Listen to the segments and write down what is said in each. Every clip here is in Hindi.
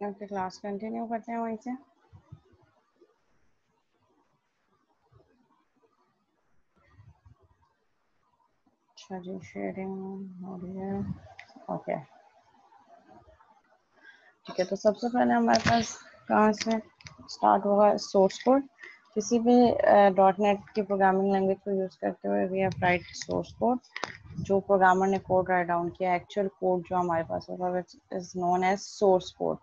ओके, क्लास कंटिन्यू करते हैं वहीं से। अच्छा जी, शेयरिंग हो रही है। ओके ठीक है, तो सबसे पहले हमारे पास कहाँ से स्टार्ट होगा? Source code. किसी भी डॉट नेट की प्रोग्रामिंग लैंग्वेज को यूज़ करते हुए we have write source code. जो प्रोग्रामर ने कोड राइट डाउन किया, एक्चुअल कोड जो हमारे पास होगा which is known as source code.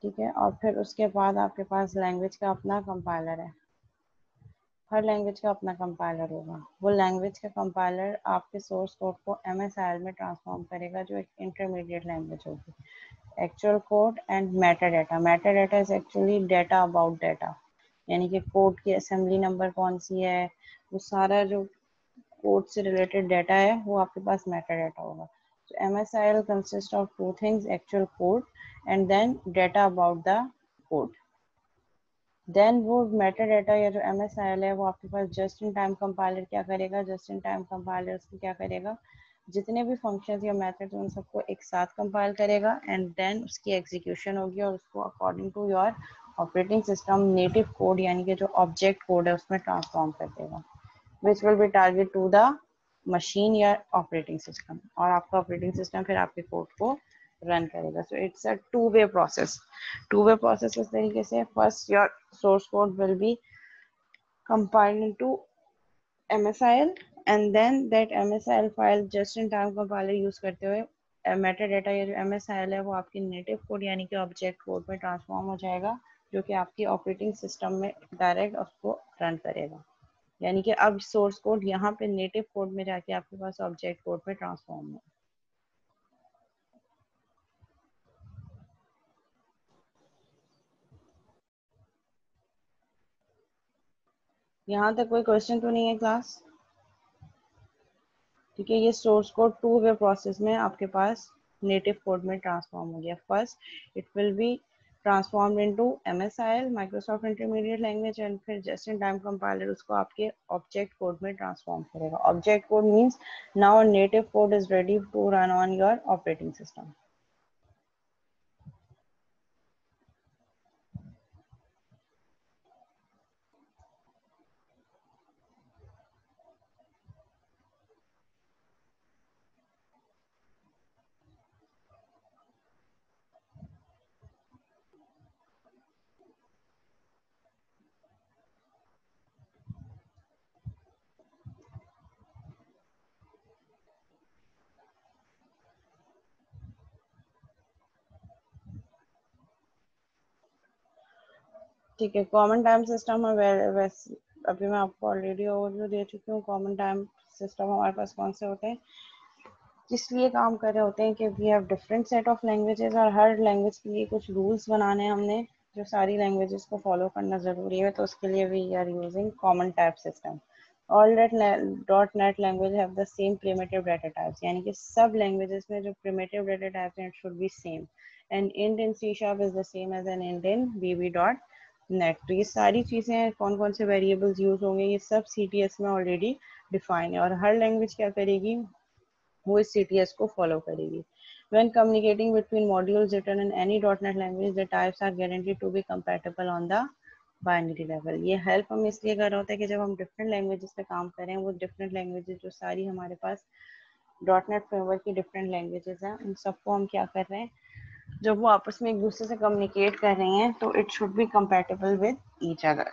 ठीक है, और फिर उसके बाद आपके पास लैंग्वेज का अपना कंपाइलर है। हर लैंग्वेज का अपना कंपाइलर होगा। वो लैंग्वेज का कंपाइलर आपके सोर्स कोड को MSIL में ट्रांसफॉर्म करेगा, जो एक इंटरमीडिएट लैंग्वेज होगी। Actual code and Meta data. Meta data is actually data about data, यानी कि कोड की असेंबली नंबर कौन सी है, वो सारा जो कोड से रिलेटेड डाटा है वो आपके पास मेटा डाटा होगा। So MSIL consists of two things, actual code and then data about the code. Then वो मेटा डाटा या जो MSIL है वो आपके पास जस्ट इन टाइम कंपाइलर क्या करेगा? जस्ट इन टाइम कंपाइलर उसको क्या करेगा? जितने भी फंक्शंस या मेथड्स उन सबको एक साथ कंपाइल करेगा एंड देन उसकी एग्जीक्यूशन होगी और उसको according to your operating system native code यानी कि जो ऑब्जेक्ट कोड है उसमें ट्रांसफॉर्म कर देगा, which will be target to the machine या ऑपरेटिंग सिस्टम, और आपका ऑपरेटिंग सिस्टम फिर आपके कोड को रन करेगा। So it's a to way process. To way process इस तरीके से, first your source code will be compiled into MSIL and then that MSIL file just in time compiler use करते हुए मेटा डाटा या जो MSIL है वो आपकी नेटिव कोड यानी कि ऑब्जेक्ट कोड में ट्रांसफॉर्म हो जाएगा, जो कि आपकी ऑपरेटिंग सिस्टम में डायरेक्ट उसको रन करेगा। यानी कि अब सोर्स कोड यहाँ पे नेटिव कोड में जाके आपके पास ऑब्जेक्ट कोड में ट्रांसफॉर्म हो। यहाँ तक कोई क्वेश्चन तो नहीं है क्लास? ठीक है, ये source code two way process में आपके पास नेटिव कोड में ट्रांसफॉर्म हो गया। First it will be transformed into MSIL Microsoft intermediate language and फिर जस्ट इन टाइम कंपाइलर उसको आपके ऑब्जेक्ट कोड में ट्रांसफॉर्म करेगा। Object code means now native code is ready to run on your operating system. ठीक है, कॉमन टाइम सिस्टम वैसे अभी मैं आपको ऑलरेडी ओवरव्यू दे चुकी हूँ। कॉमन टाइम सिस्टम हमारे पास कौन से होते हैं, किस लिए काम कर रहे होते हैं कि we have different set of languages और हर लैंग्वेज के लिए कुछ रूल्स बनाने हैं हमने, जो सारी लैंग्वेजेस को फॉलो करना ज़रूरी है। तो उसके लिए we are using common type system. All dot net language have the same primitive data types, यानी कि सब लैंग्वेजेस में जो प्रिमिटिव डाटा टाइप्स हैं it should be same and int in C sharp is the same as an int in VB dot net. तो ये सारी चीज़ें कौन कौन से वेरिएबल्स यूज होंगे ये सब CTS में ऑलरेडी डिफाइन है, और हर लैंग्वेज क्या करेगी वो इस CTS को फॉलो करेगी। When communicating between modules written in any .NET language, the types are guaranteed to be compatible on the binary level. ये हेल्प हम इसलिए कर रहा होता है कि जब हम डिफरेंट लैंग्वेजेस पे काम करें, वो डिफरेंट लैंग्वेजेस जो सारी हमारे पास .NET फ्रेमवर्क की डिफरेंट लैंग्वेजेस हैं उन सबको हम क्या कर रहे हैं, जब वो आपस में एक दूसरे से कम्युनिकेट कर रही हैं तो it should B compatible with each other,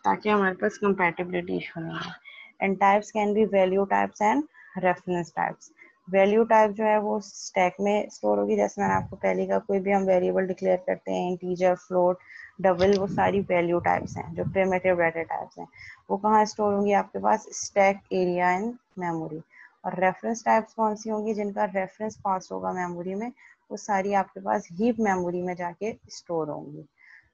ताकि हमारे पास कंपैटिबिलिटी इशू नहीं है। And types can be value types and reference types. Value type जो है वो स्टैक में स्टोर होगी, जैसे मैंने आपको पहले का कोई भी हम वेरिएबल डिक्लेयर करते हैं, इंटीजर, फ्लोट, डबल, वो सारी वैल्यू टाइप्स हैं जो प्रिमिटिव डाटा टाइप्स हैं। वो कहाँ स्टोर होंगी? आपके पास स्टैक एरिया एंड मेमोरी। और रेफरेंस टाइप्स कौन सी होंगी? जिनका रेफरेंस पास होगा मेमोरी में, वो सारी आपके पास हीप मेमोरी में जाके स्टोर होंगी।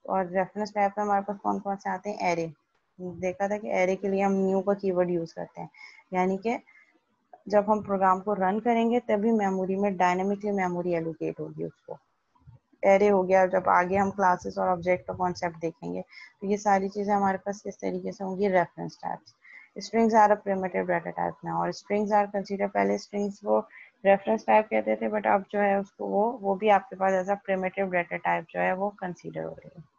और रेफरेंस टाइप में हमारे पास कौन कौन से आते हैं? एरे। देखा था कि एरे के लिए हम न्यू का कीवर्ड यूज करते हैं, यानी कि जब हम प्रोग्राम को रन करेंगे तभी मेमोरी में डायनेमिकली मेमोरी एलोकेट होगी उसको। एरे हो गया। जब आगे हम क्लासेस और ऑब्जेक्ट का कॉन्सेप्ट देखेंगे तो ये सारी चीज़ें हमारे पास किस तरीके से होंगी? Reference types. Strings are a primitive data type में, और स्ट्रिंग्स आर कंसीडर, पहले स्ट्रिंग्स को रेफरेंस टाइप कहते थे, बट अब जो है उसको वो भी आपके पास as a primitive data type जो है वो कंसीडर हो रही है।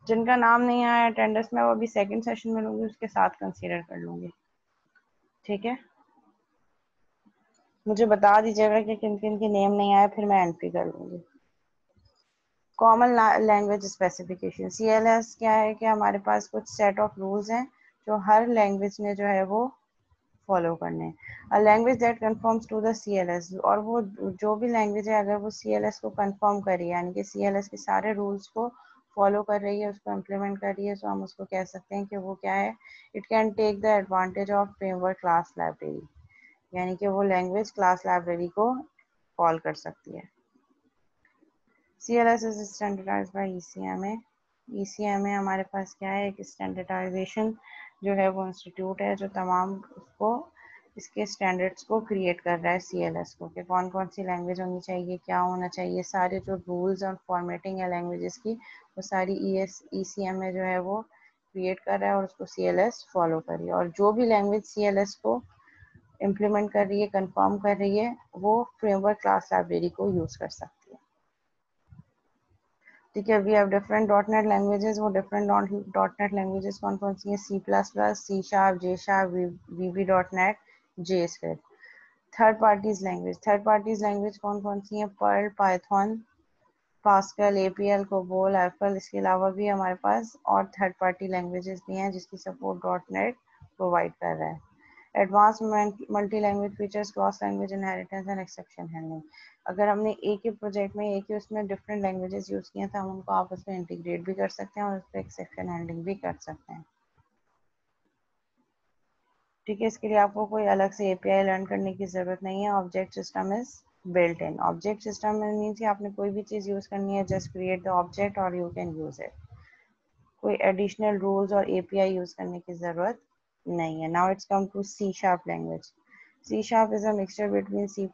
जिनका नाम नहीं आया अटेंडेंस में, वो अभी सेकंड सेशन में लूंगी, उसके साथ कंसीडर कर लूंगी। ठीक है, मुझे बता दीजिएगा कि किन किन के नेम नहीं आए, फिर मैं एंट्री कर लूंगी। कॉमन लैंग्वेज स्पेसिफिकेशन, CLS क्या है कि हमारे पास कुछ सेट ऑफ रूल्स हैं जो हर लैंग्वेज ने जो है वो फॉलो करने हैं। A language that conforms to the CLS, और वो जो भी लैंग्वेज है अगर वो CLS को कंफर्म कर रही है, यानी कि CLS के सारे रूल्स को फॉलो कर रही है, उसको इम्प्लीमेंट कर रही है, तो हम उसको कह सकते हैं कि वो क्या है, it can take the advantage of framework class library, यानी कि वो लैंग्वेज क्लास लाइब्रेरी को कॉल कर सकती है। CLS is standardized by ECMA। ECMA हमारे पास क्या है, एक स्टैंडर्डाइजेशन जो है वो इंस्टीट्यूट है जो तमाम उसको इसके स्टैंडर्ड्स को क्रिएट कर रहा है CLS को, कि कौन कौन सी लैंग्वेज होनी चाहिए, क्या होना चाहिए, सारे जो रूल्स और फॉर्मेटिंग है लैंग्वेजेस की वो सारी ECMA जो है वो क्रिएट कर रहा है और उसको CLS फॉलो कर रही है। और जो भी लैंग्वेज CLS को इम्प्लीमेंट कर रही है, कंफर्म कर रही है, वो फ्रेमवर्क क्लास लाइब्रेरी को यूज़ कर सकती है। ठीक है, we have different dot net languages. वो डिफरेंट डॉट नेट लैंग्वेजेस कौन कौन सी हैं, C++, C#, J#, VB dot net, JScript। Third parties language, third parties language कौन कौन सी हैं, Perl, Python, Pascal, APL, COBOL, FL. इसके अलावा भी हमारे पास और थर्ड पार्टी लैंग्वेजेस भी हैं जिसकी सपोर्ट डॉट नेट प्रोवाइड कर रहा है। Advance multi language features, cross language inheritance and exception handling. अगर हमने एक ही प्रोजेक्ट में एक ही उसमें डिफरेंट लैंग्वेजेस यूज़ किए हैं तो हम उनको आपस में इंटीग्रेट भी कर सकते हैं और उस पर एक्सेप्शन हैंडलिंग भी कर सकते हैं। ठीक है, इसके लिए आपको कोई अलग से API लर्न करने की ज़रूरत नहीं है। Object system is built in. Object system में मीन्स कि आपने कोई भी चीज़ यूज़ करनी है, जस्ट क्रिएट द ऑब्जेक्ट और यू कैन यूज़ इट। कोई एडिशनल रूल्स और API यूज़ करने की ज़रूरत नहीं है। Now it's come to C# language. C# is a mixture between C++,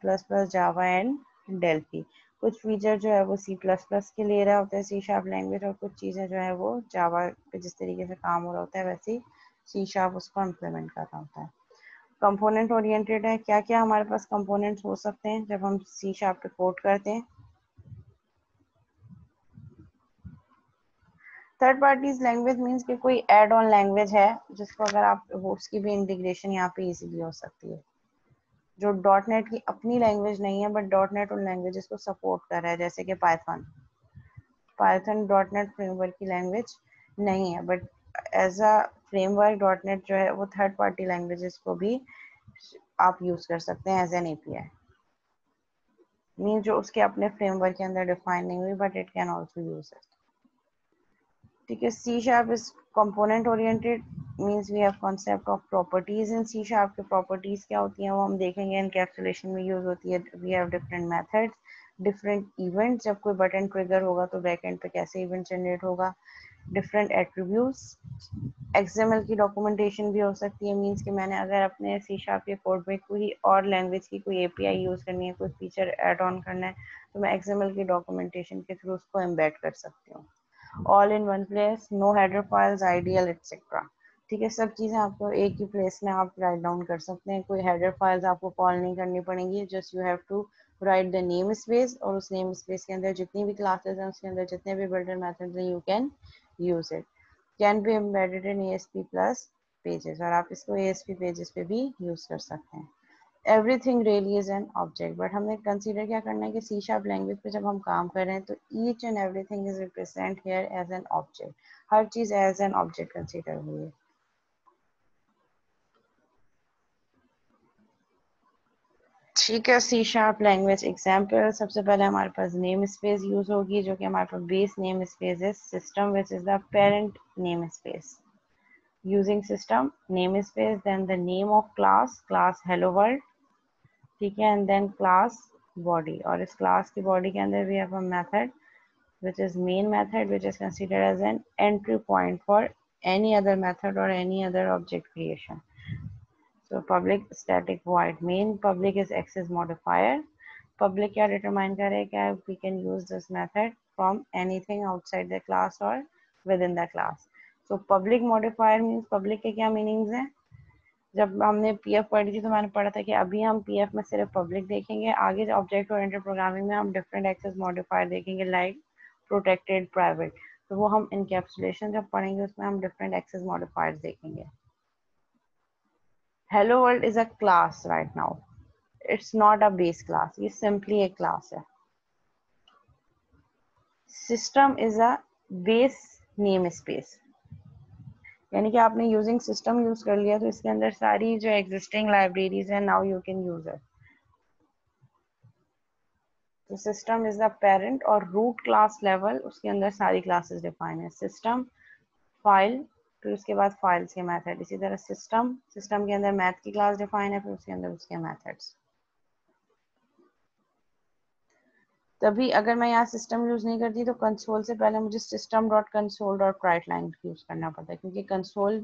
Java and Delphi. कुछ फीचर जो है वो C++ के ले रहा होता है C# लैंग्वेज, और कुछ चीज़ें जो है वो जावा पे जिस तरीके से काम हो रहा होता है वैसे ही C# उसको इम्प्लीमेंट कर रहा होता है। कंपोनेंट ओरिएंटेड है। क्या क्या हमारे पास कंपोनेंट्स हो सकते हैं जब हम C# पे कोड करते हैं। थर्ड पार्टीज लैंग्वेज मीन्स कि कोई एड ऑन लैंग्वेज है जिसको अगर आप वो उसकी भी इंटीग्रेशन यहाँ पे इजीली हो सकती है, जो डॉट नेट की अपनी लैंग्वेज नहीं है बट डॉट नेट उन लैंग्वेजेस को सपोर्ट कर रहा है, जैसे कि Python. Python dot net framework की लैंग्वेज नहीं है, but as a framework dot net जो है वो थर्ड पार्टी लैंग्वेजेस को भी आप यूज कर सकते हैं एज एन API। मीन जो उसके अपने फ्रेमवर्क के अंदर डिफाइन नहीं हुई, but it can also use it. ठीक है, C# is component oriented, means we have concept of properties in C# के प्रॉपर्टीज क्या होती हैं वो हम देखेंगे। एनकैप्सुलेशन में यूज होती है। We have different methods, different events, जब कोई बटन ट्रिगर होगा तो बैकएंड पे कैसे इवेंट जनरेट होगा, डिफरेंट एट्रीब्यूट्स। XML की डॉक्यूमेंटेशन भी हो सकती है, मींस कि मैंने अगर अपने C# के कोड में कोई और लैंग्वेज की कोई API यूज करनी है, कोई फीचर ऐड ऑन करना है, तो मैं XML की डॉक्यूमेंटेशन के थ्रू उसको एम्बेड कर सकती हूँ। All in one place, no header files, ideal etcetera. ठीक है, सब चीज़ें आपको एक ही प्लेस में आप राइट डाउन कर सकते हैं। कोई हेडर फाइल्स आपको कॉल नहीं करनी पड़ेंगी, just you have to write the name space, और उस नेम स्पेस के अंदर जितनी भी क्लासेस हैं उसके अंदर जितने भी बिल्डर मेथड्स हैं you can use it. Can be embedded in ASP plus pages, और आप इसको ASP पेजेस पे भी यूज कर सकते हैं। Everything really is an object, but हमें कंसीडर क्या करना है कि C# लैंग्वेज पे जब हम काम कर रहे हैं तो each and everything is represent here as an object. हर चीज एज एन ऑब्जेक्ट कंसीडर हुई है। ठीक है, C# लैंग्वेज एग्जाम्पल, सबसे पहले हमारे पास नेम स्पेस यूज होगी, जो कि हमारे पास बेस नेम स्पेस है system, which is the parent name space. Using system name space, then the name of class, class hello world. ठीक है, एंड देन क्लास बॉडी, और इस क्लास की बॉडी के अंदर भी have a method which is main method, which is considered as an entry point for any other method or any other object creation. So public static void main, public is access modifier. Public क्या determine करेगा? We can use this method from anything outside the class or within the class. So public modifier means public के क्या meanings हैं? जब हमने पीएफ पढ़ी थी तो मैंने पढ़ा था कि अभी हम पीएफ में सिर्फ पब्लिक देखेंगे, आगे ऑब्जेक्ट ओरिएंटेड प्रोग्रामिंग में हम डिफरेंट एक्सेस मॉडिफायर देखेंगे लाइक प्रोटेक्टेड प्राइवेट, तो वो हम इनकैप्सुलेशन जब पढ़ेंगे उसमें हम डिफरेंट एक्सेस मॉडिफायर्स देखेंगे. Hello world is a class right now, it's not a base class, ये सिंपली एक क्लास है. System is a base name space, यानी कि आपने यूजिंग सिस्टम यूज कर लिया तो इसके अंदर सारी जो एग्जिस्टिंग लाइब्रेरीज है now you can use it. तो सिस्टम इज द पेरेंट और रूट क्लास लेवल उसके अंदर सारी क्लासेस डिफाइन है. सिस्टम, फाइल, फिर उसके बाद फाइल्स के मेथड. इसी तरह सिस्टम के अंदर मैथ की क्लास डिफाइन है, फिर उसके अंदर उसके मेथड्स. तभी अगर मैं यहाँ सिस्टम यूज नहीं करती तो कंसोल से पहले मुझे system dot console dot write line use करना पड़ता है, क्योंकि कंसोल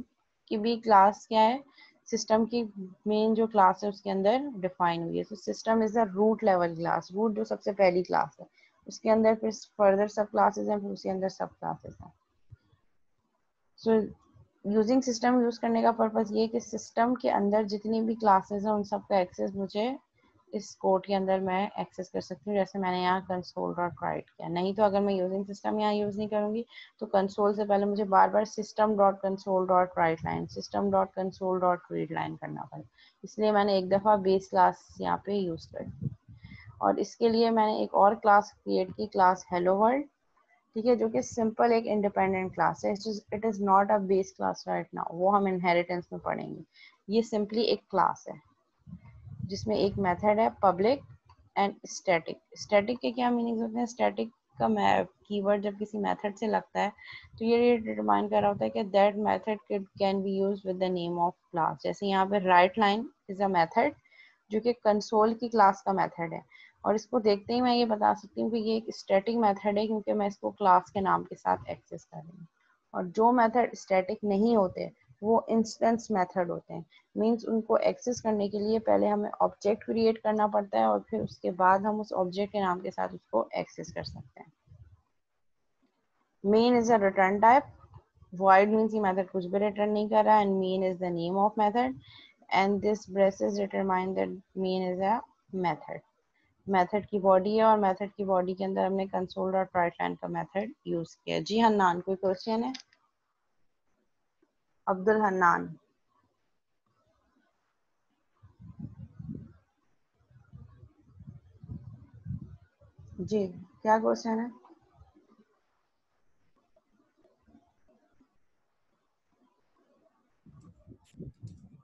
की भी क्लास क्या है, सिस्टम की मेन जो क्लास है उसके अंदर डिफाइन हुई है. तो system is the root level class, root जो सबसे पहली क्लास है, उसके अंदर फिर फर्दर सब क्लासेस हैं, फिर उसके अंदर सब क्लासेस हैं. सो यूजिंग सिस्टम यूज करने का पर्पज ये है कि सिस्टम के अंदर जितनी भी क्लासेस हैं उन सब का एक्सेस मुझे इस कोड के अंदर मैं एक्सेस कर सकती हूँ, जैसे मैंने यहाँ कंसोल डॉट राइट किया. नहीं तो अगर मैं यूजिंग सिस्टम यहाँ यूज नहीं करूँगी तो कंसोल से पहले मुझे बार बार system dot console dot write line, system dot console dot read line करना पड़े. इसलिए मैंने एक दफ़ा बेस क्लास यहाँ पे यूज कर दी. और इसके लिए मैंने एक और क्लास क्रिएट की, क्लास हेलो वर्ल्ड. ठीक है, जो कि सिंपल एक इंडिपेंडेंट क्लास है. It is not a base class right now, वो हम इनहेरिटेंस में पढ़ेंगे. ये सिंपली एक क्लास है जिसमें एक मेथड है पब्लिक एंड स्टैटिक. स्टैटिक के क्या मीनिंग्स होते हैं? स्टैटिक का कीवर्ड जब किसी मेथड से लगता है तो ये डिटरमाइन कर रहा होता है कि that method can be use with the name of class. जैसे यहाँ पे right line is a method जो कि कंसोल की क्लास का मेथड है, और इसको देखते ही मैं ये बता सकती हूँ कि ये एक स्टैटिक मेथड है क्योंकि मैं इसको क्लास के नाम के साथ एक्सेस कर रही हूँ. और जो मेथड स्टैटिक नहीं होते वो इंस्टेंस मेथड होते हैं. मींस उनको एक्सेस करने के लिए पहले हमें ऑब्जेक्ट क्रिएट करना पड़ता है और फिर उसके बाद हम उस ऑब्जेक्ट के नाम के साथ उसको एक्सेस कर सकते हैं. Main is a return type. void means ये मेथड कुछ भी रिटर्न नहीं कर रहा, and main is the name of method, and this braces determine that main is a method. Method की बॉडी है और मेथड की बॉडी के अंदर हमने कंसोल डॉट राइट लाइन का मेथड यूज किया. जी हन्नान, कोई क्वेश्चन है? अब्दुल हन्नान. जी, क्या क्वेश्चन है?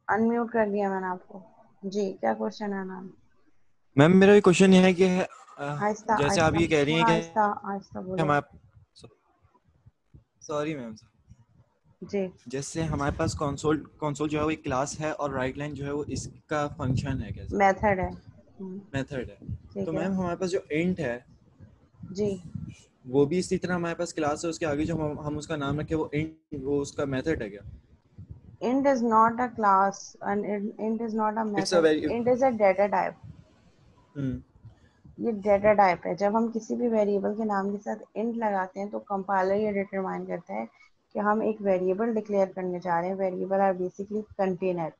अनम्यूट कर दिया मैंने आपको. जी, क्या क्वेश्चन है नाम? मैम मेरा भी क्वेश्चन ये है कि आहिस्ता जैसे आप आहिस्ता, ये कह रही हैं थोड़ा कि आहिस्ता आहिस्ता बोलो. हमारे, सॉरी मैम, जी जैसे हमारे पास कंसोल कंसोल जो है वो एक क्लास है और राइट लाइन जो है वो इसका फंक्शन है, कैसे मेथड है. मेथड है. तो ठीक है. मैम हमारे पास जो इंट है जी, वो भी इसी तरह हमारे पास क्लास है, उसके आगे जो हम उसका नाम रखे वो इंट, वो उसका मेथड है क्या? int is not a class and int is not a it's a method. Very int is a data type. ये डेटा टाइप है. जब हम किसी भी वेरिएबल के नाम के साथ इंट लगाते हैं तो कंपाइलर ये डिटरमाइन करता है कि हम एक वेरिएबल डिक्लेयर करने जा रहे हैं. Variable are basically container.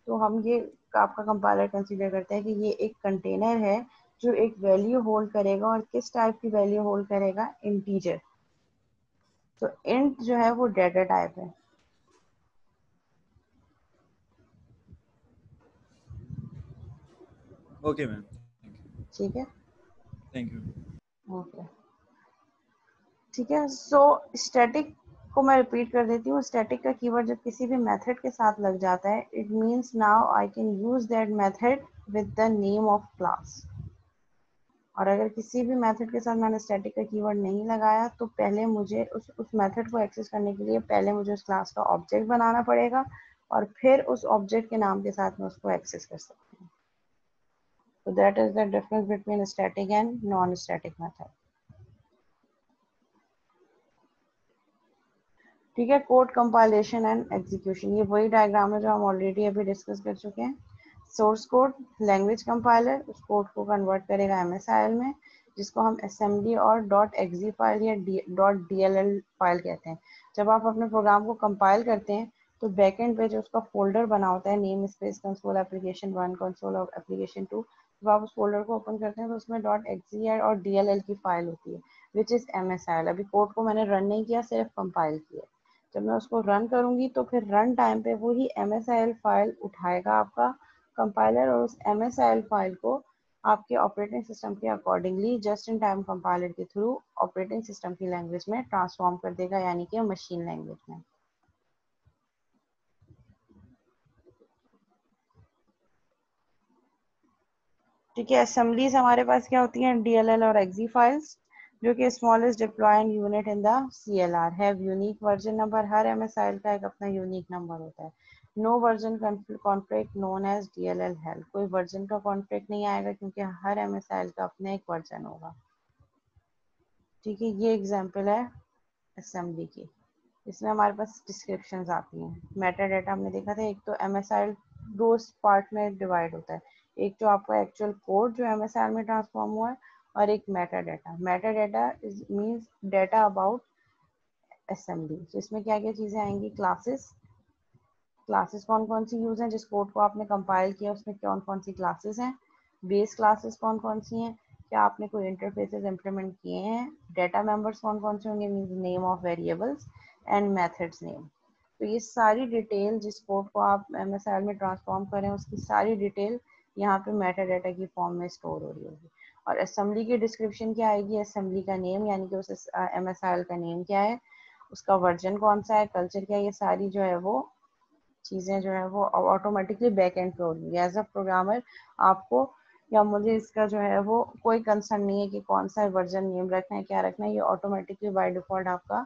तो हम ये, आपका कंपाइलर कंसीडर करता है कि ये एक कंटेनर है जो एक वैल्यू होल्ड करेगा, और किस टाइप की वैल्यू होल्ड करेगा? इंटीजर. तो इंट जो है वो डेटा टाइप है. ओके मैम, ठीक है, थैंक यू. ओके. ठीक है. सो स्टैटिक को मैं रिपीट कर देती हूँ. स्टैटिक का कीवर्ड जब किसी भी मेथड के साथ लग जाता है, it means now I can use that method with the name of class. और अगर किसी भी मेथड के साथ मैंने स्टैटिक का कीवर्ड नहीं लगाया तो पहले मुझे उस मेथड को एक्सेस करने के लिए पहले मुझे उस क्लास का ऑब्जेक्ट बनाना पड़ेगा, और फिर उस ऑब्जेक्ट के नाम के साथ मैं उसको एक्सेस कर सकती हूँ. तो that is the difference between static and non static method. ठीक है। कोड कंपाइलेशन एंड एग्जीक्यूशन, ये वही डायग्राम है जो हम ऑलरेडी अभी डिस्कस कर चुके हैं। सोर्स कोड, लैंग्वेज कंपाइलर उस कोड को कन्वर्ट करेगा MSIL में, जिसको हम असेंबली और .exe फाइल या .dll फाइल कहते हैं। जब आप अपने प्रोग्राम को कंपाइल करते हैं तो बैकएंड पे जो उसका फोल्डर बना होता है, name space console application 1 console application 2, जब आप उस फोल्डर को ओपन करते हैं तो उसमें .exe और DLL की फाइल होती है, विच इज MSIL। अभी कोड को मैंने रन नहीं किया, सिर्फ कंपाइल किया। जब मैं उसको रन करूंगी तो फिर रन टाइम पे वही MSIL फाइल उठाएगा आपका कंपाइलर, और उस MSIL फाइल को आपके ऑपरेटिंग सिस्टम के accordingly just in time compiler के थ्रू ऑपरेटिंग सिस्टम की लैंग्वेज में ट्रांसफॉर्म कर देगा, यानी कि मशीन लैंग्वेज में। ठीक है। असेंबलीज हमारे पास क्या होती हैं, DLL और exe फाइल्स, जो कि smallest deploying unit in the CLR have unique version number. हर MSIL का एक अपना यूनिक नंबर होता है। No version conflict known as DLL help, कोई वर्जन का कॉन्फ्लिक्ट नहीं आएगा क्योंकि हर MSIL का अपना एक वर्जन होगा। ठीक है, ये एग्जाम्पल है असेंबली की। इसमें हमारे पास डिस्क्रिप्शंस आती हैं। मेटा डेटा हमने देखा था, एक तो MSIL दो पार्ट में डिवाइड होता है, एक जो आपका एक्चुअल कोड जो MSIL में ट्रांसफॉर्म हुआ है, और एक Meta data. Meta data is means data about assembly. तो इसमें क्या क्या चीज़ें आएंगी, क्लासेस, क्लासेस कौन कौन सी यूज़ हैं, जिस कोड को आपने कंपाइल किया उसमें कौन कौन सी क्लासेस हैं, बेस क्लासेस कौन कौन सी हैं, क्या आपने कोई इंटरफेसेस इम्प्लीमेंट किए हैं, डेटा मेंबर्स कौन कौन से होंगे, means name of variables and methods name. तो ये सारी डिटेल जिस कोड को आप MSIL में ट्रांसफॉर्म करें उसकी सारी डिटेल यहाँ पे मेटा डाटा की फॉर्म में स्टोर हो रही होगी। और असेंबली की डिस्क्रिप्शन क्या आएगी, असेंबली का नेम, यानी कि उस MSIL का नेम क्या है, उसका वर्जन कौन सा है, कल्चर क्या है, ये सारी जो है वो चीज़ें जो है वो ऑटोमेटिकली बैक एंड पे होगी। एज अ प्रोग्रामर आपको या मुझे इसका जो है वो कोई कंसर्न नहीं है कि कौन सा वर्जन नेम रखना है, क्या रखना है, ये ऑटोमेटिकली बाय डिफॉल्ट आपका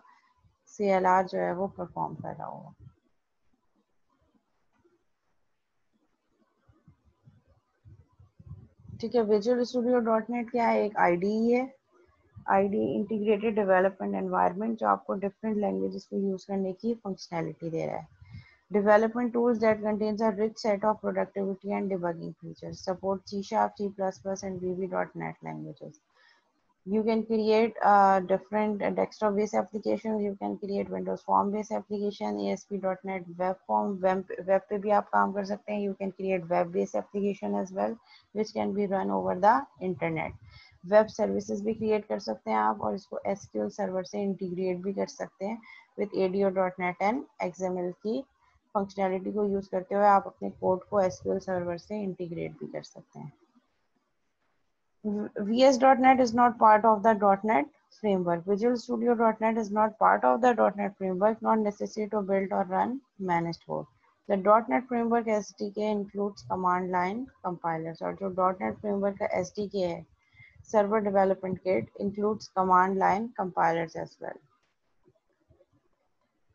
CLR जो है वो परफॉर्म कर रहा होगा। ठीक है। विजुअल स्टूडियो .NET क्या है, एक IDE है। IDE इंटीग्रेटेड डेवलपमेंट एनवायरनमेंट, जो आपको डिफरेंट लैंग्वेजेस को यूज करने की फंक्शनैलिटी दे रहा है। Development tools that contains a rich set of productivity and debugging features. Support C#, C++, and VB.NET languages. You can create different desktop-based applications. You can create Windows Form-based application, ASP.NET Web Form, web पे भी आप काम कर सकते हैं. You can create web-based application as well, which can be run over the internet. Web services भी क्रिएट कर सकते हैं आप, और इसको SQL सर्वर से इंटीग्रेट भी कर सकते हैं विद ADO.NET एंड XML की फंक्शनैलिटी को यूज करते हुए आप अपने कोड को SQL सर्वर से इंटीग्रेट भी कर सकते हैं। VS.NET is not part of the .NET framework. Visual Studio .NET is not part of the .NET framework, not necessary to build or run managed code. The .NET framework SDK includes command line compilers, और जो .NET framework का SDK है, Server Development Kit, includes command line compilers as well.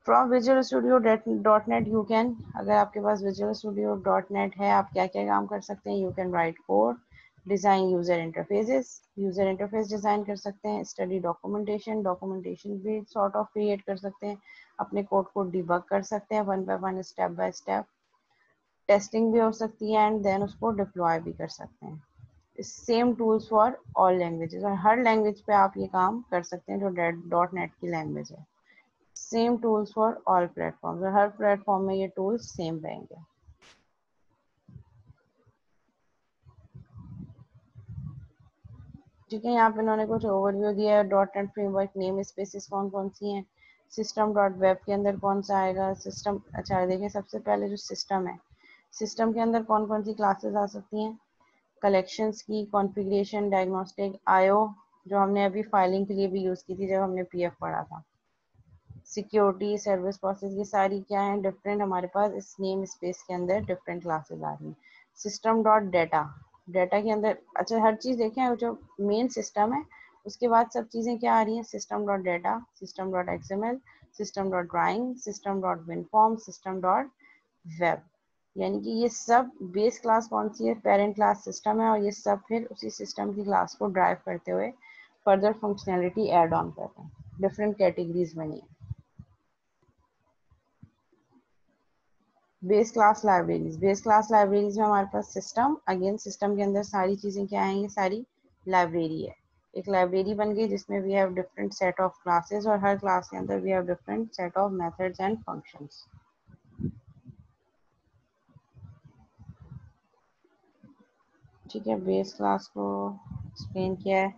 From Visual Studio .NET you can, अगर आपके पास Visual Studio .NET है, आप क्या क्या काम कर सकते हैं, you can write code, design user interfaces, user interface design कर सकते हैं, study documentation भी sort of create कर सकते हैं, अपने कोड को debug कर सकते हैं one by one, step by step, testing भी हो सकती है, and then उसको deploy भी कर सकते हैं। Same tools for all languages, और हर लैंग्वेज पे आप ये काम कर सकते हैं जो .NET की लैंग्वेज है। Same tools for all platform, और हर प्लेटफॉर्म में ये टूल्स सेम रहेंगे। ठीक है, यहाँ पे इन्होंने कुछ ओवरव्यू दिया है। .NET फ्रेमवर्क नेम स्पेसिस कौन कौन सी हैं, system.web के अंदर कौन सा आएगा, सिस्टम, अच्छा देखिए सबसे पहले जो सिस्टम है, सिस्टम के अंदर कौन कौन सी क्लासेस आ सकती हैं, कलेक्शंस की, कॉन्फ़िगरेशन, डायग्नोस्टिक, IO, जो हमने अभी फाइलिंग के लिए भी यूज़ की थी जब हमने PF पढ़ा था, सिक्योरिटी, सर्विस प्रोसेस, ये सारी क्या है डिफरेंट हमारे पास इस नेम स्पेस के अंदर डिफरेंट क्लासेस आ रही हैं। सिस्टम डॉट डेटा, डेटा के अंदर, अच्छा हर चीज़ देखें, जो मेन सिस्टम है उसके बाद सब चीज़ें क्या आ रही हैं, system dot data, system dot XML, system dot drawing, system dot WinForm, system dot web, यानी कि ये सब बेस क्लास कौन सी है, पेरेंट क्लास सिस्टम है, और ये सब फिर उसी सिस्टम की क्लास को ड्राइव करते हुए फर्दर फंक्शनैलिटी ऐड ऑन करते हैं। डिफरेंट कैटेगरीज बनी है। बेस क्लास लाइब्रेरीज में हमारे पास सिस्टम, अगेन सिस्टम के अंदर सारी चीज़ें क्या हैं, ये सारी लाइब्रेरी है। एक लाइब्रेरी बन गई जिसमें we have different set of classes और हर क्लास के अंदर we have different set of methods and functions. ठीक है, बेस क्लास को एक्सप्लेन किया है।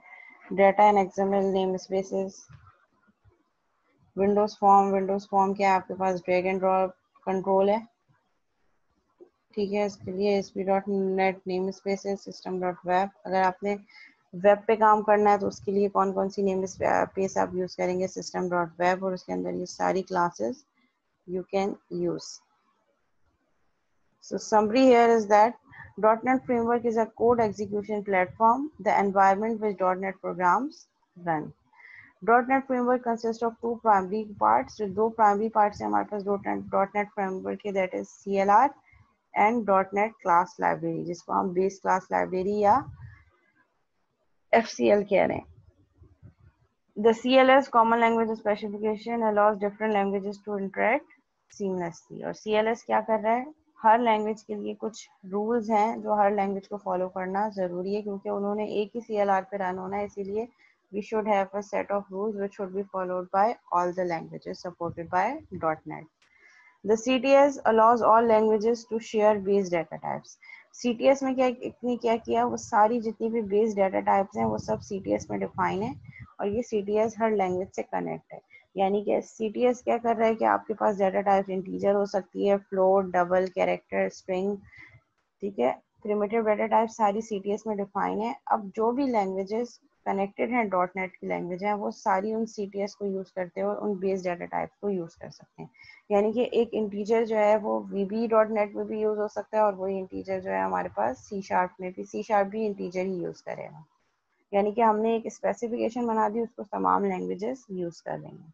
Data and XML name spaces. Windows form क्या है आपके पास, ड्रैग एंड ड्रॉप कंट्रोल है। ठीक है, इसके लिए ASP.NET नेम स्पेस है, system.web। अगर आपने वेब पे काम करना है तो उसके लिए कौन कौन सी नेम स्पेस आप यूज़ करेंगे, system.web, और उसके अंदर ये सारी classes you can use. So summary here is that .NET Framework is a code execution platform, the environment which .NET programs run. .NET Framework consists of two primary parts. जो दो primary parts हैं हमारे पास .NET Framework के, that is CLR and .NET class library, जिसको हम बेस क्लास लाइब्रेरी या FCL कह रहे हैं। The CLS Common Language Specification allows different languages to interact seamlessly। और CLS क्या कर रहा है, हर लैंग्वेज के लिए कुछ रूल्स हैं जो हर लैंग्वेज को फॉलो करना ज़रूरी है, क्योंकि उन्होंने एक ही CLR पे रन होना है, इसीलिए we should have a set of rules which should be followed by all the languages supported by .NET. The CTS allows all languages to share base data types। CTS में क्या किया, वो सारी जितनी भी बेस डाटा टाइप्स हैं वो सब CTS में डिफाइन है, और ये CTS हर लैंग्वेज से कनेक्ट है। यानी कि CTS क्या कर रहा है कि आपके पास डाटा टाइप इंटीजर हो सकती है, फ्लोट, डबल, कैरेक्टर, स्ट्रिंग, ठीक है, प्रिमिटिव डाटा टाइप सारी CTS में डिफाइन है। अब जो भी लैंग्वेजेस कनेक्टेड हैं .NET की लैंग्वेज है, वो सारी उन CTS को यूज़ करते हुए उन बेस डाटा टाइप को यूज़ कर सकते हैं। यानी कि एक इंटीजर जो है वो VB.NET में भी यूज़ हो सकता है, और वही इंटीजर जो है हमारे पास C# में भी, C# भी इंटीजर ही यूज़ करेगा। यानी कि हमने एक स्पेसिफिकेशन बना दी, उसको तमाम लैंग्वेजेस यूज़ कर लेंगे।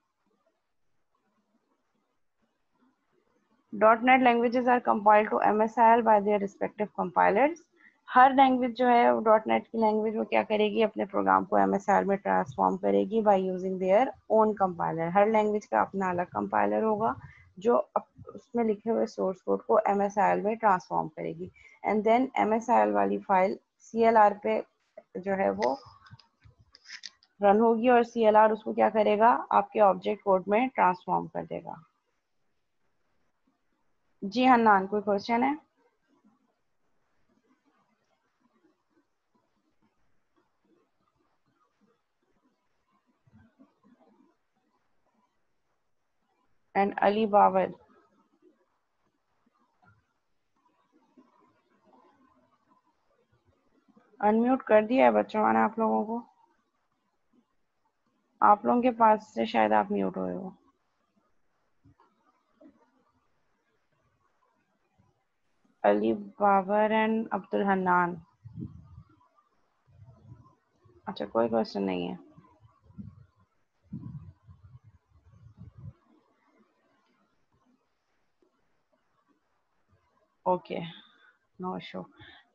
.NET languages are compiled to MSIL by their respective compilers। Her language जो है .NET की लैंग्वेज वो क्या करेगी, अपने प्रोग्राम को MSIL में ट्रांसफॉर्म करेगी by using their own compiler. Her language का अपना अलग कंपाइलर होगा जो उसमें लिखे हुए सोर्स कोड को MSIL में ट्रांसफॉर्म करेगी, एंड देन MSIL वाली फाइल CLR पे जो है वो रन होगी, और CLR उसको क्या करेगा, आपके ऑब्जेक्ट कोड में ट्रांसफॉर्म कर देगा। जी हन्नान, कोई क्वेश्चन है? एंड अली बाबर, अनम्यूट कर दिया है बच्चों ने आप लोगों को, आप लोगों के पास से शायद आप म्यूट हुए हो। अली बाबर एंड अब्दुल हन्नान, अच्छा कोई क्वेश्चन नहीं है। Okay, no issue.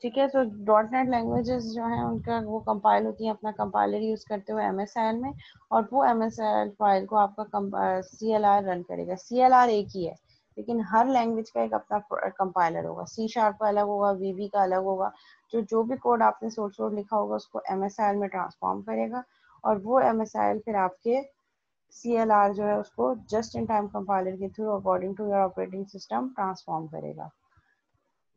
ठीक है, तो .NET लैंग्वेजेस जो हैं उनका वो कंपाइल होती हैं अपना कंपाइलर यूज़ करते हुए MSIL में, और वो MSIL फाइल को आपका CLR रन करेगा। CLR एक ही है, लेकिन हर लैंग्वेज का एक अपना कंपाइलर होगा। C# का अलग होगा, VB का अलग होगा। जो भी कोड आपने सोर्स कोड लिखा होगा उसको MSIL में ट्रांसफॉर्म करेगा, और वो MSIL फिर आपके CLR जो है उसको जस्ट इन टाइम कंपाइलर के through according to your operating system transform करेगा।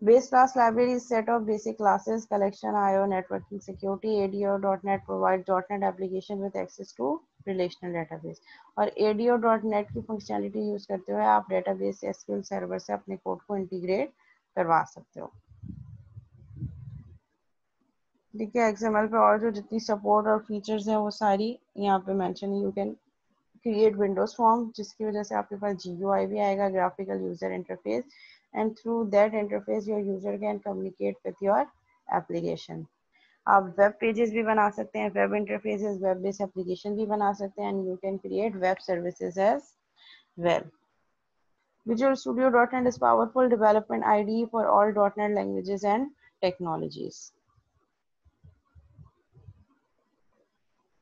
Base class library is set of basic classes, collection, I/O, networking, security. ADO.NET provides .NET application with access to relational database। और ADO.NET की फंक्शनलिटी यूज करते हुए आप डेटाबेस SQL सर्वर से अपने कोड को इंटीग्रेट करवा सकते हो। ठीक है, XML पे और जो जितनी सपोर्ट और फीचर्स हैं वो सारी यहाँ पे मेंशन है। You can create Windows form, जिसकी वजह से आपके पास GUI भी आएगा, graphical user interface, and through that interface your user can communicate with your application। आप वेब पेजेस भी बना सकते हैं, web interfaces, web based application भी बना सकते हैं, and you can create web services as well. Visual Studio .NET is powerful development IDE for all .NET languages and technologies।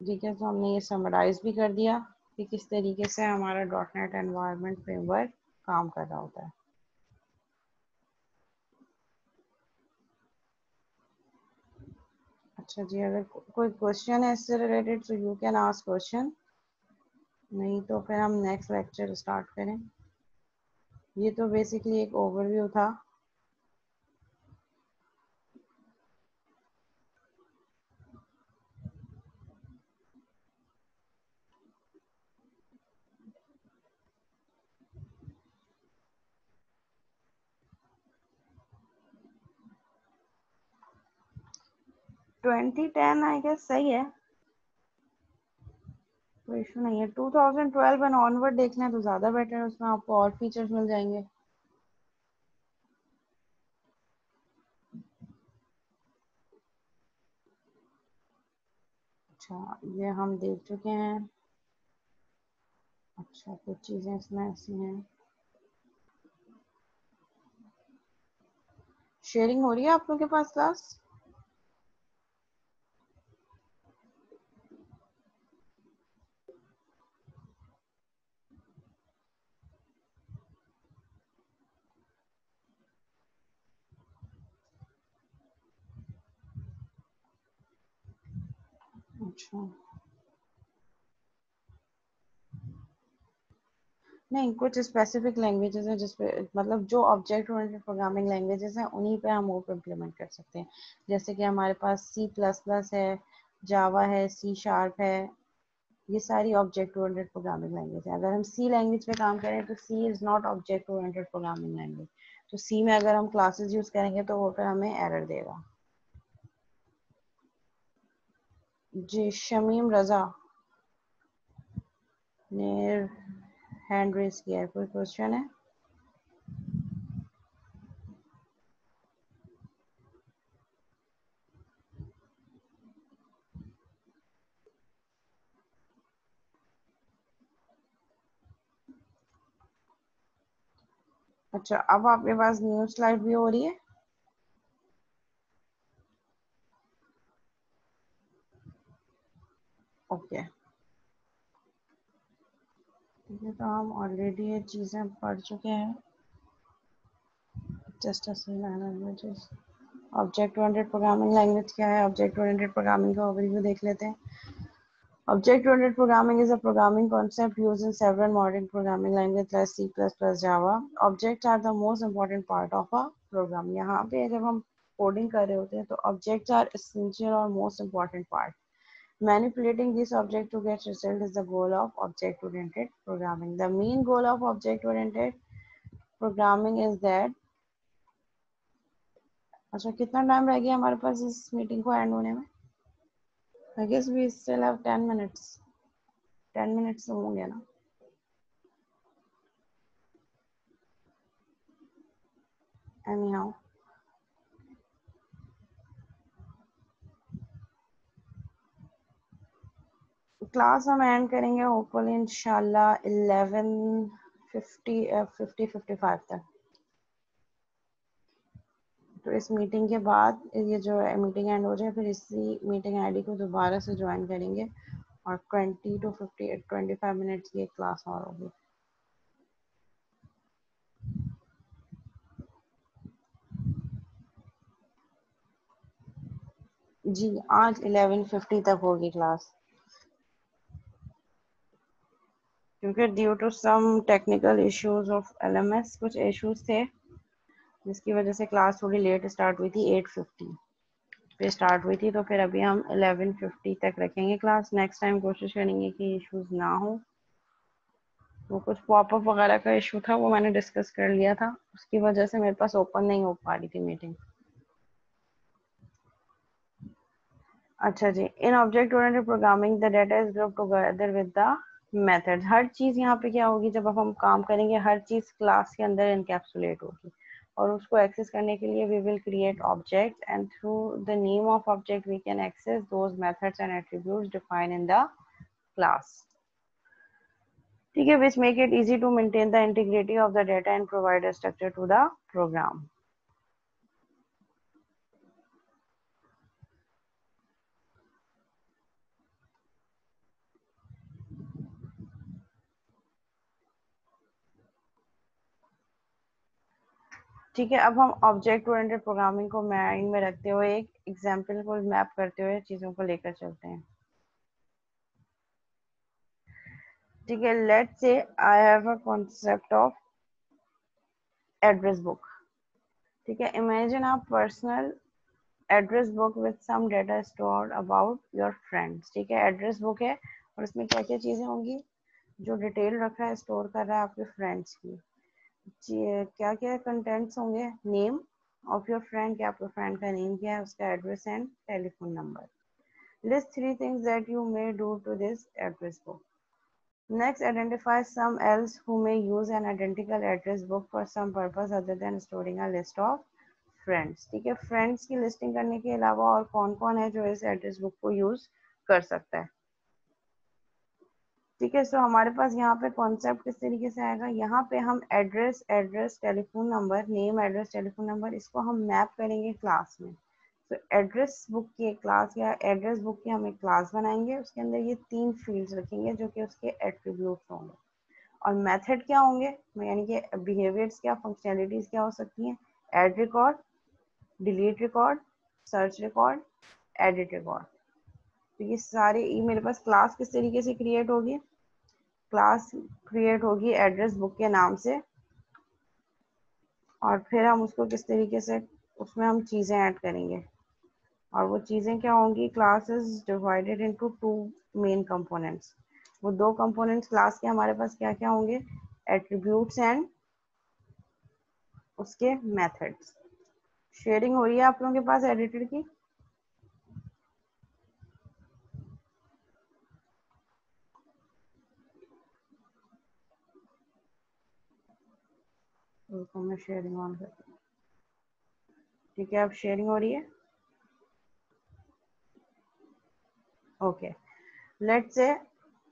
ठीक है, तो हमने ये समराइज भी कर दिया कि किस तरीके से हमारा .NET एनवायरनमेंट फ्रेमवर्क काम कर रहा होता है। अच्छा जी, अगर कोई क्वेश्चन है इससे रिलेटेड तो यू कैन आस्क क्वेश्चन, नहीं तो फिर हम नेक्स्ट लेक्चर स्टार्ट करें। ये तो बेसिकली एक ओवरव्यू था। ट्वेंटी टेन आई गेस सही है, कोई इशू नहीं है। 2012 एंड ऑनवर्ड देखना है तो ज़्यादा बेटर है, उसमें आपको और फीचर्स मिल जाएंगे। अच्छा, ये हम देख चुके हैं। अच्छा, कुछ चीज़ें इसमें ऐसी हैं। शेयरिंग हो रही है आप लोगों के पास क्लास? अच्छा, नहीं, कुछ स्पेसिफिक लैंग्वेजेस हैं जिसपे, मतलब जो ऑब्जेक्ट ओरिएंटेड प्रोग्रामिंग लैंग्वेजेस हैं उन्हीं पे हम वो इम्प्लीमेंट कर सकते हैं। जैसे कि हमारे पास सी प्लस प्लस है, जावा है, सी शार्प है, ये सारी ऑब्जेक्ट ओरिएंटेड प्रोग्रामिंग लैंग्वेज है। अगर हम सी लैंग्वेज पे काम करें तो C is not object oriented programming language. तो सी में अगर हम क्लासेस यूज़ करेंगे तो वो फिर हमें एरर देगा। जी, शमीम रज़ा ने हैंड रेज किया है, कोई क्वेश्चन है? अच्छा, अब आपके पास न्यू स्लाइड भी हो रही है? ओके, ठीक है, तो हम ऑलरेडी ये चीज़ें पढ़ चुके हैं। Just languages, object oriented programming language क्या है, ऑब्जेक्ट ओरिएंटेड प्रोग्रामिंग का ओवरव्यू देख लेते हैं। Object-oriented programming is a programming concept used in several modern programming languages like C++, Java. Objects are the most important part of a program. यहाँ पे जब हम कोडिंग कर रहे होते हैं तो objects are essential or most important part. Manipulating this object to get result is the goal of object-oriented programming. The main goal of object-oriented programming is that, अच्छा कितना टाइम रह गया हमारे पास इस मीटिंग को एंड होने में? I guess we still have 10 minutes. 10 minutes तो होंगे ना? Anyhow. क्लास हम एंड करेंगे होपफुली इंशाल्लाह 11:50 तक। तो इस मीटिंग के बाद ये जो मीटिंग एंड हो जाए फिर इसी मीटिंग आईडी को दोबारा से ज्वाइन करेंगे और 25 मिनट्स की एक क्लास और होगी। जी, आज 11:50 तक होगी क्लास, क्योंकि due to some technical issues of LMS कुछ इश्यूज थे जिसकी वजह से क्लास थोड़ी लेट स्टार्ट हुई थी। 8:50 पे स्टार्ट हुई थी, तो फिर अभी हम 11:50 तक रखेंगे क्लास। नेक्स्ट टाइम कोशिश करेंगे कि इश्यूज ना हो। वो कुछ पॉपअप वगैरह का इशू था, वो मैंने डिस्कस कर लिया था, उसकी वजह से मेरे पास ओपन नहीं हो पा रही थी मीटिंग। अच्छा जी, in object oriented programming the data is grouped together with the methods. हर चीज़ यहाँ पे क्या होगी, जब अब हम काम करेंगे हर चीज़ क्लास के अंदर इनकैप्सुलेट होगी और उसको एक्सेस करने के लिए we will create object and through the name of object we can access those methods and attributes defined in the class. ठीक है, which make it easy to maintain the integrity of the data and provide a structure to the program. ठीक है, अब हम ऑब्जेक्ट ओरिएंटेड प्रोग्रामिंग को माइंड में रखते हुए एक एग्जाम्पल को मैप करते हुए चीज़ों को लेकर चलते हैं। ठीक है, let's say I have a concept of address book. ठीक है, imagine a personal address book with some data stored about your friends. ठीक है, एड्रेस बुक है और उसमें क्या क्या चीज़ें होंगी जो डिटेल रखा है, स्टोर कर रहा है आपके फ्रेंड्स की। क्या क्या कंटेंट्स होंगे? नेम ऑफ योर फ्रेंड, क्या आपके फ्रेंड का नेम क्या है, उसका address and telephone number. List 3 things that you may do to this address book. Next, identify some else who may use an identical address book for some purpose other than storing a list of friends. ठीक है, फ्रेंड्स की लिस्टिंग करने के अलावा और कौन कौन है जो इस एड्रेस बुक को यूज कर सकता है। ठीक है, सो हमारे पास यहाँ पे कॉन्सेप्ट किस तरीके से आएगा, यहाँ पे हम address telephone number, name address telephone number, इसको हम मैप करेंगे क्लास में। तो एड्रेस बुक की एक क्लास या एड्रेस बुक की हम एक क्लास बनाएंगे, उसके अंदर ये 3 फील्ड्स रखेंगे जो कि उसके एट्रीब्यूट्स होंगे। और मेथड क्या होंगे, यानी कि बिहेवियर्स क्या, फंक्शनैलिटीज क्या हो सकती हैं? Add record, delete record, search record, edit record. तो ये सारे मेरे पास क्लास किस तरीके से क्रिएट होगी, क्लास क्रिएट होगी एड्रेस बुक के नाम से, और फिर हम उसको किस तरीके से उसमें हम चीज़ें ऐड करेंगे, और वो चीज़ें क्या होंगी, class is divided into 2 main components. वो 2 कंपोनेंट्स क्लास के हमारे पास क्या क्या होंगे, एट्रीब्यूट्स एंड उसके मेथड्स। शेयरिंग हो रही है आप लोगों के पास एडिटर की? तो मैं शेयरिंग ऑन करती हूँ। ठीक है, अब शेयरिंग हो रही है। ओके, लेट्स से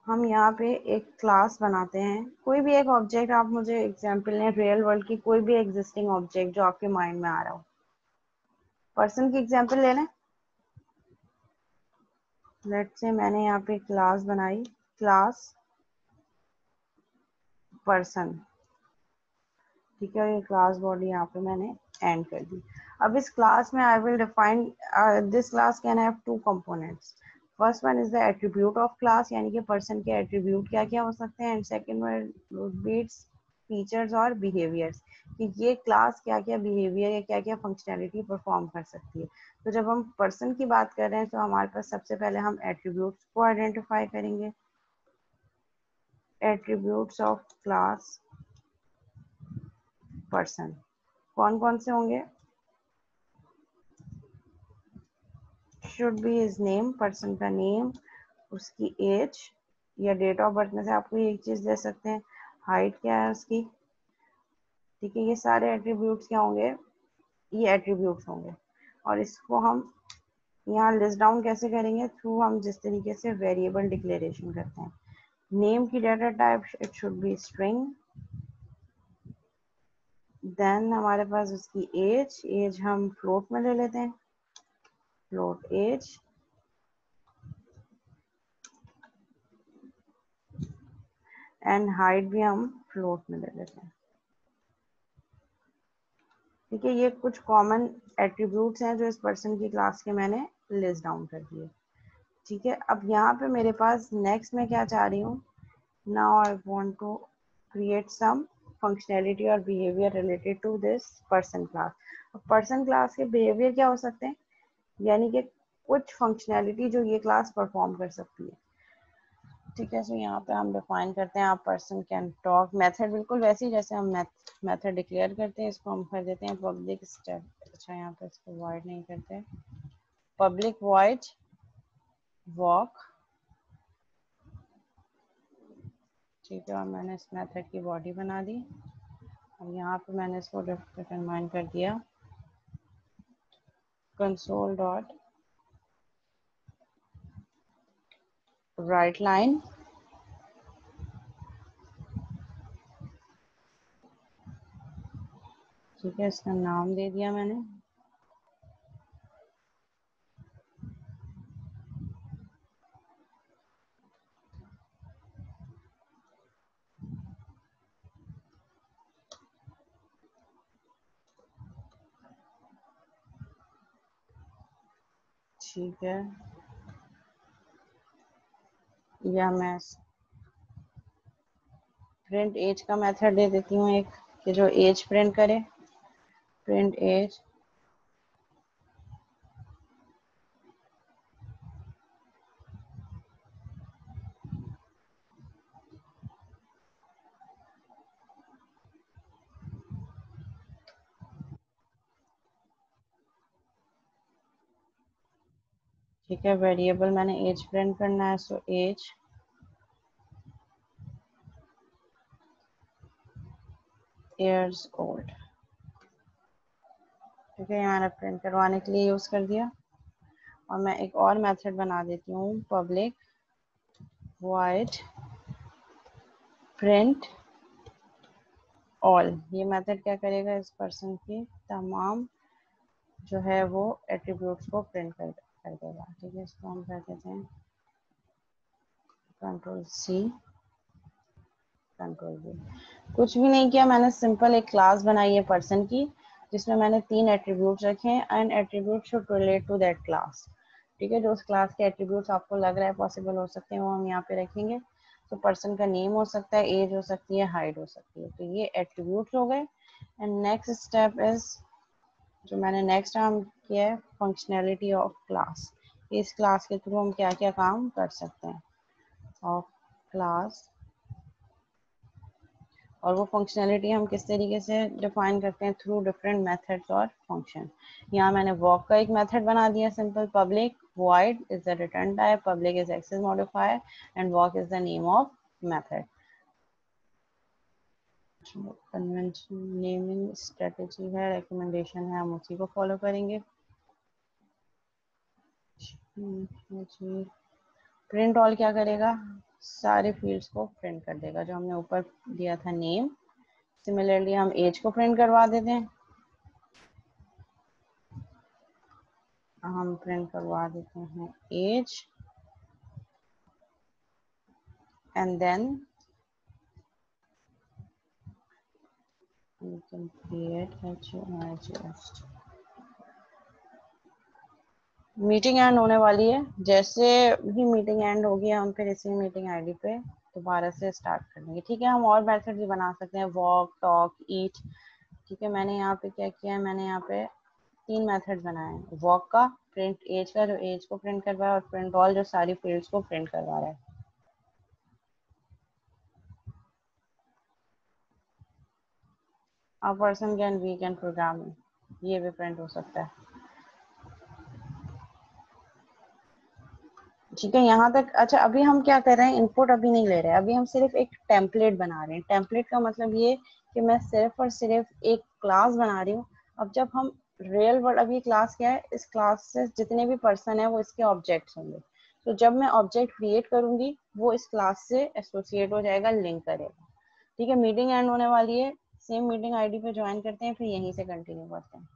हम यहाँ पे एक क्लास बनाते हैं, कोई भी एक ऑब्जेक्ट, आप मुझे एग्जांपल लें रियल वर्ल्ड की, कोई भी एग्जिस्टिंग ऑब्जेक्ट जो आपके माइंड में आ रहा हो। पर्सन की एग्जांपल ले लें। लेट्स से मैंने यहाँ पे क्लास बनाई, क्लास पर्सन। ठीक है, ये क्लास बॉडी यहाँ पे मैंने एंड कर दी। अब इस क्लास में I will define this class can have 2 components. First one is the attribute of class, यानी कि पर्सन के एट्रीब्यूट क्या क्या हो सकते हैं, and second one beats features और बिहेवियर्स, कि ये क्लास क्या क्या बिहेवियर या क्या क्या फंक्शनैलिटी परफॉर्म कर सकती है। तो जब हम पर्सन की बात कर रहे हैं तो हमारे पास सबसे पहले हम एट्रीब्यूट्स को आइडेंटिफाई करेंगे। एट्रीब्यूट्स ऑफ क्लास पर्सन कौन कौन से होंगे? Should be his name, person का नेम, उसकी एज या डेट ऑफ बर्थ में से आप कोई एक चीज ले सकते हैं, हाइट क्या है उसकी। ठीक है, ये सारे एट्रीब्यूट्स क्या होंगे, ये एट्रीब्यूट्स होंगे। और इसको हम यहाँ लिस्ट डाउन कैसे करेंगे, थ्रू हम जिस तरीके से वेरिएबल डिक्लेरेशन करते हैं। नेम की data type it should be string, then हमारे पास उसकी एज हम फ्लोट में ले लेते हैं, फ्लोट एज, एंड हाइट भी हम फ्लोट में ले लेते हैं। ठीक है, ये कुछ कॉमन एट्रीब्यूट्स हैं जो इस पर्सन की क्लास के मैंने लिस्ट डाउन कर दिए। ठीक है, अब यहाँ पे मेरे पास नेक्स्ट में क्या चाह रही हूँ, now I want to create some functionality और behaviour related to this person class. अब पर्सन क्लास के बिहेवियर क्या हो सकते हैं, यानी कि कुछ फंक्शनैलिटी जो ये क्लास परफॉर्म कर सकती है। ठीक है, सो यहाँ पे हम डिफाइन करते हैं, आप पर्सन कैन टॉक, मेथड बिल्कुल वैसे ही जैसे हम मेथड डिक्लेयर करते हैं, इसको हम कर देते हैं पब्लिक स्टेप। अच्छा, यहाँ पे इसको वॉइड नहीं करते, पब्लिक वॉइड वॉक। ठीक है, और मैंने इस मेथड की बॉडी बना दी। और यहाँ पे मैंने इसको डिटरमाइन कर दिया कंसोल डॉट राइट लाइन, ठीक है, इसका नाम दे दिया मैंने। ठीक है, या मैं प्रिंट एज का मेथड दे देती हूँ एक, कि जो एज प्रिंट करे, प्रिंट एज। ठीक है, वेरिएबल मैंने एज प्रिंट करना है, सो एज ईयर्स ओल्ड। ठीक है, यहाँ प्रिंट करवाने के लिए यूज कर दिया। और मैं एक और मेथड बना देती हूँ, पब्लिक वॉइड प्रिंट ऑल। ये मेथड क्या करेगा, इस पर्सन की तमाम जो है वो एट्रीब्यूट्स को प्रिंट कर देगा। ठीक है, इसको हम कर देते हैं कंट्रोल सी, कंट्रोल वी। कुछ भी नहीं किया मैंने, सिंपल एक क्लास बनाई है पर्सन की, जिसमें मैंने 3 एट्रीब्यूट्स रखे हैं, and attribute should relate to that class. ठीक है, जो उस क्लास के एट्रीब्यूट्स आपको लग रहा है पॉसिबल हो सकते हैं, वो हम यहाँ पे रखेंगे। तो पर्सन का नेम हो सकता है, एज हो सकती है, हाइट हो सकती है। तो ये एट्रीब्यूट्स हो गए। एंड नेक्स्ट स्टेप इज, जो मैंने नेक्स्ट काम किया है, फंक्शनैलिटी ऑफ क्लास। इस क्लास के थ्रू हम क्या क्या काम कर सकते हैं, ऑफ क्लास। और वो फंक्शनैलिटी हम किस तरीके से डिफाइन करते हैं, थ्रू डिफरेंट मेथड्स और फंक्शन। यहाँ मैंने वॉक का एक मेथड बना दिया, simple, public void is the return type, public is access modifier, and walk is the name of method. Convention naming strategy है, रिकमेंडेशन है, हम उसी को फॉलो करेंगे। प्रिंट ऑल क्या करेगा, सारे फील्ड्स को प्रिंट कर देगा, जो हमने ऊपर दिया था नेम। सिमिलरली हम एज को प्रिंट करवा देते हैं, हम प्रिंट करवा देते हैं age, and then you can create HUIGS। Meeting end होने वाली है, जैसे भी मीटिंग एंड होगी हम फिर इसी मीटिंग आईडी पे दोबारा से स्टार्ट कर देंगे। ठीक है, हम और मेथड भी बना सकते हैं, वॉक, टॉक, ईट। ठीक है, मैंने यहाँ पे क्या किया है, मैंने यहाँ पे 3 मेथड बनाए हैं, वॉक का, प्रिंट एज का जो एज को प्रिंट करवाया, और प्रिंट ऑल जो सारी फील्ड्स को प्रिंट करवा रहा है। A person can we can programming, ये भी प्रिंट हो सकता है। ठीक है, यहाँ तक अच्छा। अभी हम क्या कर रहे हैं, इनपुट अभी नहीं ले रहे हैं, अभी हम सिर्फ एक टेम्पलेट बना रहे हैं। टेम्पलेट का मतलब ये कि मैं सिर्फ और सिर्फ एक क्लास बना रही हूँ। अब जब हम रियल वर्ल्ड, अभी क्लास क्या है, इस क्लास से जितने भी पर्सन है वो इसके ऑब्जेक्ट्स होंगे। तो जब मैं ऑब्जेक्ट क्रिएट करूंगी, वो इस क्लास से एसोसिएट हो जाएगा, लिंक करेगा। ठीक है, मीटिंग एंड होने वाली है, सेम मीटिंग आईडी पे ज्वाइन करते हैं, फिर यहीं से कंटिन्यू करते हैं।